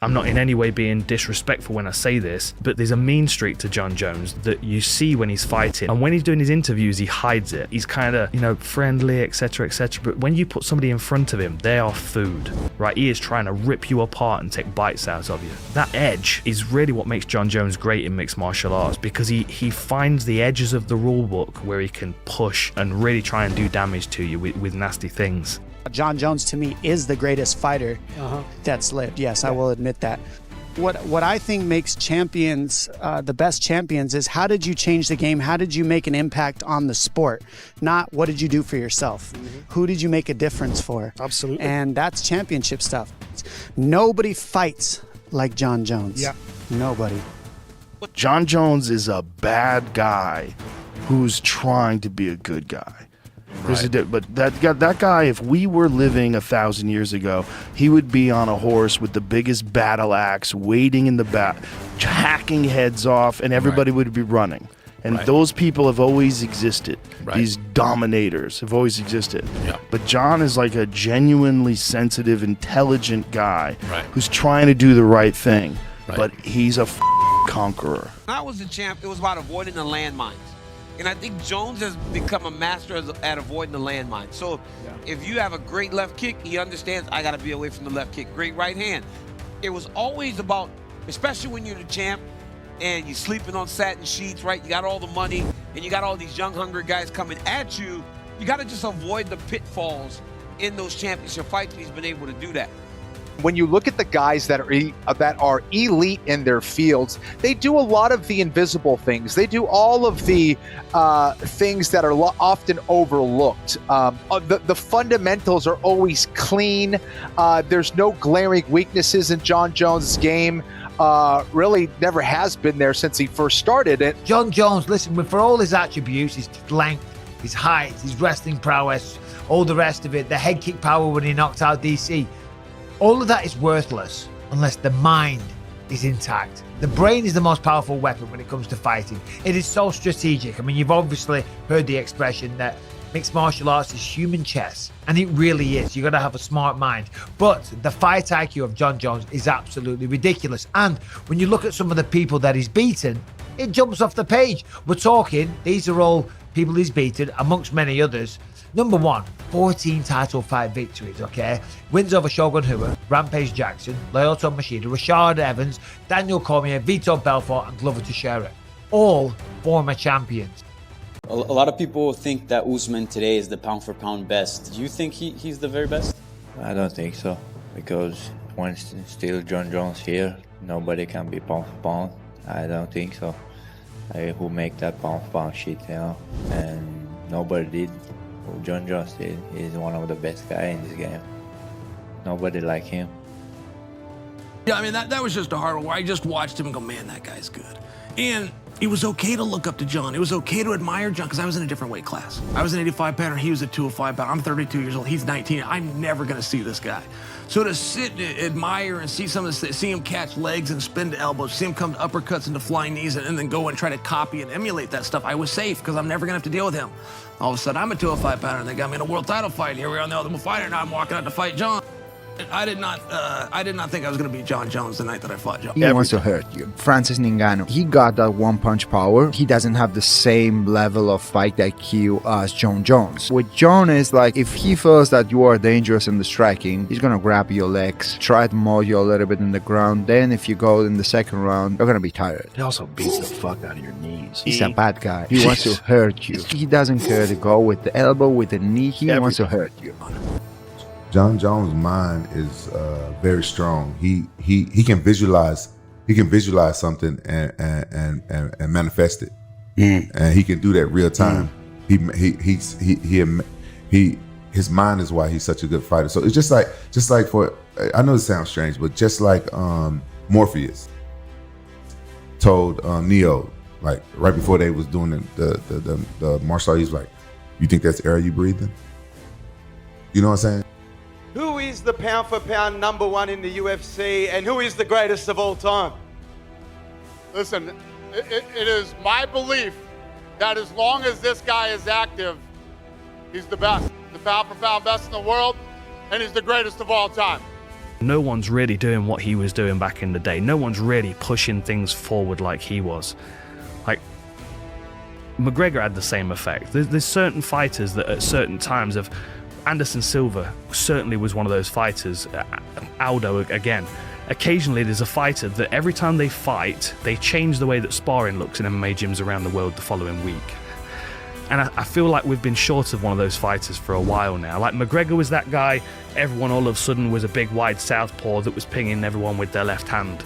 I'm not in any way being disrespectful when I say this, but there's a mean streak to Jon Jones that you see when he's fighting. And when he's doing his interviews, he hides it. He's kind of, friendly, etc., etc. But when you put somebody in front of him, they are food, right? He is trying to rip you apart and take bites out of you. That edge is really what makes Jon Jones great in mixed martial arts, because he finds the edges of the rule book where he can push and really try and do damage to you with nasty things. Jon Jones, to me, is the greatest fighter that's lived. Yes, I will admit that. What I think makes champions the best champions is, how did you change the game? How did you make an impact on the sport? Not what did you do for yourself? Who did you make a difference for? Absolutely. And that's championship stuff. Nobody fights like Jon Jones. Yeah. Nobody. Jon Jones is a bad guy who's trying to be a good guy. But that guy, if we were living 1,000 years ago, he would be on a horse with the biggest battle axe, waiting in the back, hacking heads off, and everybody would be running. And those people have always existed. These dominators have always existed. But Jon is like a genuinely sensitive, intelligent guy who's trying to do the right thing. But he's a conqueror. When I was a champ, it was about avoiding the landmines. And I think Jones has become a master at avoiding the landmine. So if you have a great left kick, he understands I got to be away from the left kick. Great right hand. It was always about, especially when you're the champ and you're sleeping on satin sheets, right? You got all the money and you got all these young, hungry guys coming at you. You got to just avoid the pitfalls in those championship fights, and he's been able to do that. When you look at the guys that are elite in their fields, they do a lot of the invisible things. They do all of the things that are often overlooked. The fundamentals are always clean. There's no glaring weaknesses in Jon Jones' game. Really never has been there since he first started it. Jon Jones, listen, for all his attributes, his length, his height, his wrestling prowess, all the rest of it, the head kick power when he knocked out DC, all of that is worthless unless the mind is intact. The brain is the most powerful weapon when it comes to fighting. It is so strategic. I mean, you've obviously heard the expression that mixed martial arts is human chess, and it really is. You got to have a smart mind. But the fight IQ of Jon Jones is absolutely ridiculous. And when you look at some of the people that he's beaten, it jumps off the page. We're talking, these are all people he's beaten, amongst many others. Number one, 14 title fight victories, okay? Wins over Shogun Rua, Rampage Jackson, Lyoto Machida, Rashad Evans, Daniel Cormier, Vito Belfort, and Glover Teixeira. All former champions. A lot of people think that Usman today is the pound-for-pound best. Do you think he's the very best? I don't think so, because once still Jon Jones here, nobody can be pound-for-pound. I don't think so. Who make that pound-for-pound shit, and nobody did. Jon Jones is one of the best guys in this game. Nobody like him. Yeah, I mean, that was just a hard one where I just watched him and go, man, that guy's good. And it was okay to look up to Jon. It was okay to admire Jon because I was in a different weight class. I was an 85 pounder, he was a 205 pounder. I'm 32 years old, he's 19. I'm never gonna see this guy. So to sit and admire and see see him catch legs and spin to elbows, see him come to uppercuts and to flying knees and then go and try to copy and emulate that stuff, I was safe because I'm never gonna have to deal with him. All of a sudden, I'm a 205 pounder and they got me in a world title fight. Here we are on the Ultimate Fighter, now I'm walking out to fight Jon. I did not think I was going to beat Jon Jones the night that I fought Jon. He wants to hurt you. Francis Ngannou, he got that one-punch power. He doesn't have the same level of fight IQ as Jon Jones. With Jon is like, if he feels that you are dangerous in the striking, he's going to grab your legs, try to maul you a little bit in the ground. Then if you go in the second round, you're going to be tired. He also beats the fuck out of your knees. He's a bad guy. He wants to hurt you. He doesn't care to go with the elbow, with the knee. He wants to hurt you. Jon Jones' mind is very strong. He can visualize. He can visualize something and manifest it, and he can do that real time. His mind is why he's such a good fighter. So it's just like for, I know it sounds strange, but just like Morpheus told Neo, like right before they was doing the martial art, he's like, "You think that's air you breathing?" You know what I'm saying? Who is the pound-for-pound #1 in the UFC, and who is the greatest of all time? Listen, it is my belief that as long as this guy is active, he's the best. The pound-for-pound best in the world, and he's the greatest of all time. No one's really doing what he was doing back in the day. No one's really pushing things forward like he was. Like, McGregor had the same effect. There's certain fighters that at certain times have... Anderson Silva certainly was one of those fighters. Aldo, again. Occasionally there's a fighter that every time they fight, they change the way that sparring looks in MMA gyms around the world the following week. And I feel like we've been short of one of those fighters for a while now. Like, McGregor was that guy, everyone all of a sudden was a big wide southpaw that was pinging everyone with their left hand.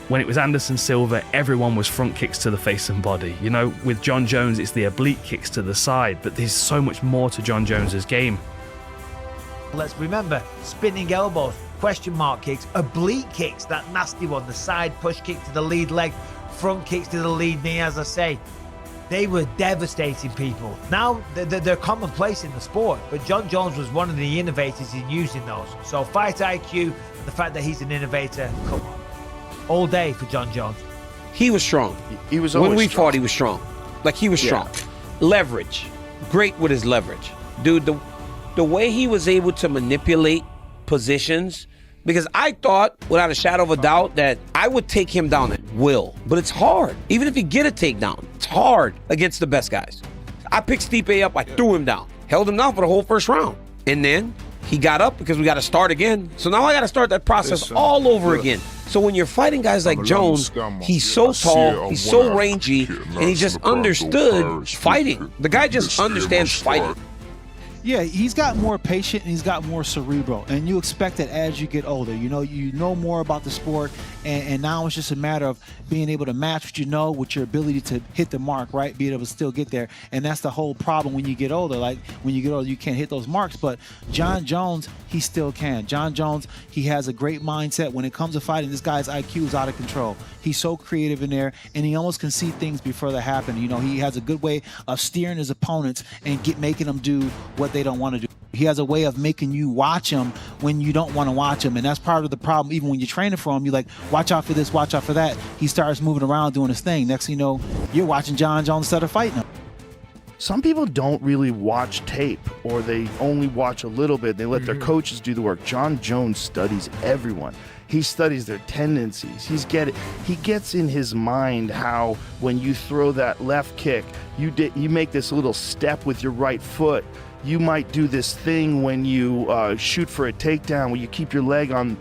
When it was Anderson Silva, everyone was front kicks to the face and body. You know, with Jon Jones, it's the oblique kicks to the side, but there's so much more to Jon Jones's game. Let's remember, spinning elbows, question mark kicks, oblique kicks, that nasty one, the side push kick to the lead leg, front kicks to the lead knee, as I say. They were devastating people. Now, they're commonplace in the sport, but Jon Jones was one of the innovators in using those. So fight IQ, and the fact that he's an innovator, come on. All day for Jon Jones. He was strong. He was always When we strong. fought, he was strong. Like, he was strong. Leverage. Great with his leverage. Dude, the way he was able to manipulate positions, because I thought, without a shadow of a doubt, that I would take him down at will. But it's hard. Even if you get a takedown, it's hard against the best guys. I picked Stipe up, I threw him down. Held him down for the whole first round. And then he got up because we got to start again. So now I got to start that process all over again. So when you're fighting guys like Jones, he's so tall, he's so rangy, and he just understood fighting. The guy just understands fighting. Yeah, he's got more patient and he's got more cerebral, and you expect that as you get older. You know more about the sport, and now it's just a matter of being able to match what you know with your ability to hit the mark, right? Being able to still get there, and that's the whole problem when you get older. Like, when you get older, you can't hit those marks, but Jon Jones, he still can. Jon Jones, he has a great mindset. When it comes to fighting, this guy's IQ is out of control. He's so creative in there, and he almost can see things before they happen. You know, he has a good way of steering his opponents and making them do what they don't want to do. He has a way of making you watch him when you don't want to watch him, and that's part of the problem. Even when you're training for him, you're like, watch out for this, watch out for that. He starts moving around doing his thing. Next thing you know, you're watching Jon Jones instead of fighting him. Some people don't really watch tape, or they only watch a little bit. They let their coaches do the work. Jon Jones studies everyone. He studies their tendencies. He gets in his mind how when you throw that left kick, you make this little step with your right foot. You might do this thing when you shoot for a takedown, where you keep your leg on,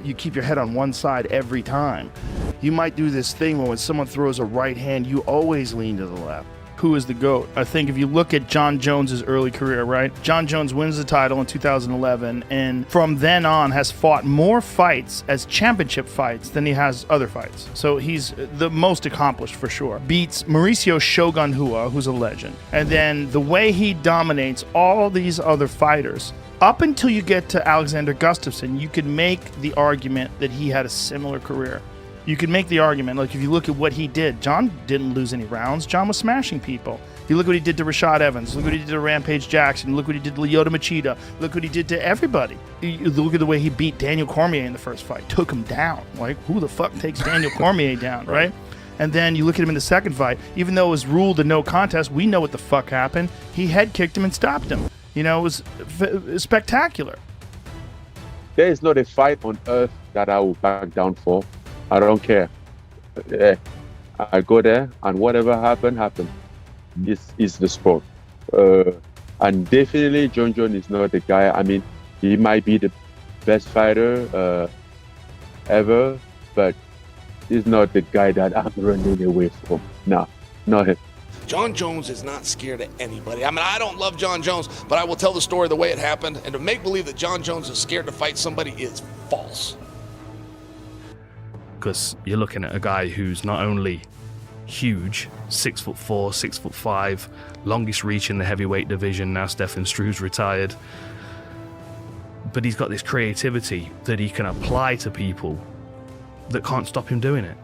you keep your head on one side every time. You might do this thing where when someone throws a right hand, you always lean to the left. Who is the GOAT? I think if you look at Jon Jones's early career, right? Jon Jones wins the title in 2011, and from then on has fought more fights as championship fights than he has other fights. So he's the most accomplished for sure. Beats Mauricio Shogun Rua, who's a legend. And then the way he dominates all these other fighters, up until you get to Alexander Gustafsson, you could make the argument that he had a similar career. You could make the argument, like, if you look at what he did, Jon didn't lose any rounds. Jon was smashing people. You look what he did to Rashad Evans. Look what he did to Rampage Jackson. Look what he did to Lyoto Machida. Look what he did to everybody. You look at the way he beat Daniel Cormier in the first fight. Took him down. Like, who the fuck takes Daniel Cormier down, right? And then you look at him in the second fight. Even though it was ruled a no contest, we know what the fuck happened. He head kicked him and stopped him. You know, it was spectacular. There is not a fight on earth that I will back down for. I don't care. I go there, and whatever happened. This is the sport. And definitely, Jon Jones is not the guy. I mean, he might be the best fighter ever, but he's not the guy that I'm running away from. No, not him. Jon Jones is not scared of anybody. I mean, I don't love Jon Jones, but I will tell the story the way it happened. And to make believe that Jon Jones is scared to fight somebody is false. Because you're looking at a guy who's not only huge, 6'4", 6'5", longest reach in the heavyweight division. Now Stefan Struve's retired, but he's got this creativity that he can apply to people that can't stop him doing it.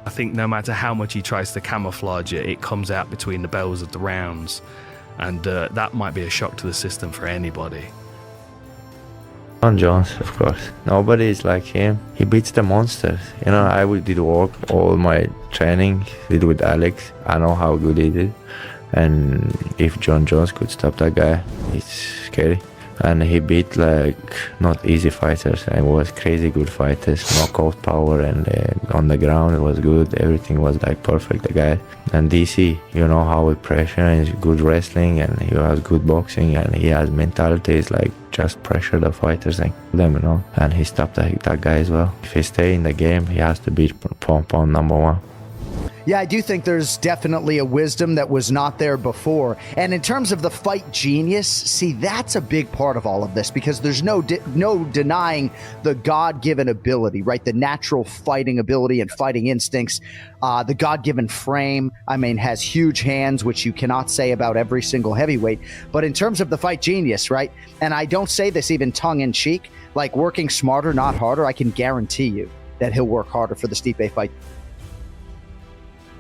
I think no matter how much he tries to camouflage it, it comes out between the bells of the rounds, and that might be a shock to the system for anybody. Jon Jones, of course. Nobody is like him. He beats the monsters. You know, I did work, all my training, did with Alex. I know how good he did. And if Jon Jones could stop that guy, it's scary. And he beat like not easy fighters. It was crazy good fighters, knockout power, and on the ground it was good. Everything was like perfect. The guy and DC, you know how with pressure and he's good wrestling, and he has good boxing, and he has mentality. It's like just pressure the fighters and them, you know. And he stopped that guy as well. If he stay in the game, he has to beat pound number one. Yeah, I do think there's definitely a wisdom that was not there before. And in terms of the fight genius, see, that's a big part of all of this, because there's no denying the God-given ability, right? The natural fighting ability and fighting instincts, the God-given frame, I mean, has huge hands, which you cannot say about every single heavyweight. But in terms of the fight genius, right? And I don't say this even tongue-in-cheek, like working smarter, not harder, I can guarantee you that he'll work harder for the Stipe fight.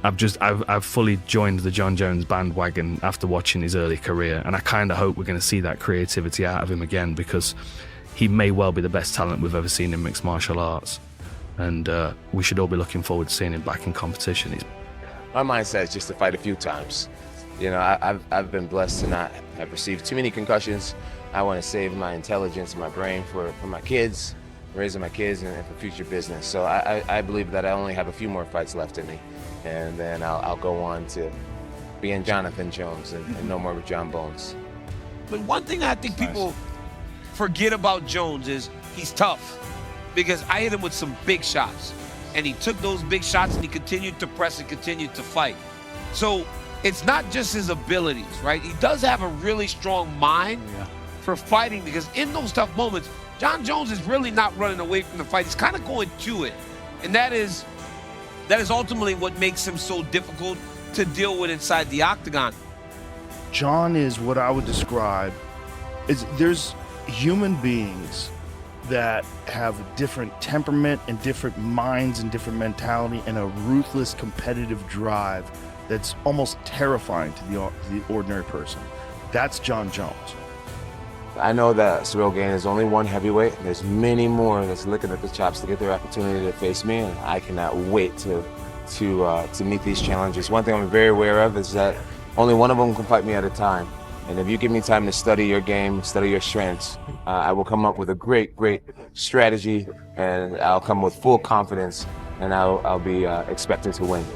I've fully joined the Jon Jones bandwagon after watching his early career, and I kind of hope we're going to see that creativity out of him again, because he may well be the best talent we've ever seen in mixed martial arts, and we should all be looking forward to seeing him back in competition. My mindset is just to fight a few times. You know, I've been blessed to not have received too many concussions. I want to save my intelligence, my brain for my kids, raising my kids, and for future business. So I believe that I only have a few more fights left in me. And then I'll go on to being Jonathan Jones and no more with John Bones. But one thing I think people forget about Jones is he's tough, because I hit him with some big shots, and he took those big shots and he continued to press and continued to fight. So it's not just his abilities, right? He does have a really strong mind for fighting, because in those tough moments, Jon Jones is really not running away from the fight. He's kind of going to it. And that is ultimately what makes him so difficult to deal with inside the octagon. Jon is what I would describe is, there's human beings that have a different temperament and different minds and different mentality and a ruthless competitive drive that's almost terrifying to the ordinary person. That's Jon Jones. I know that Ciryl Gane is only one heavyweight. There's many more that's licking at the chops to get their opportunity to face me, and I cannot wait to meet these challenges. One thing I'm very aware of is that only one of them can fight me at a time. And if you give me time to study your game, study your strengths, I will come up with a great strategy, and I'll come with full confidence, and I'll be expecting to win.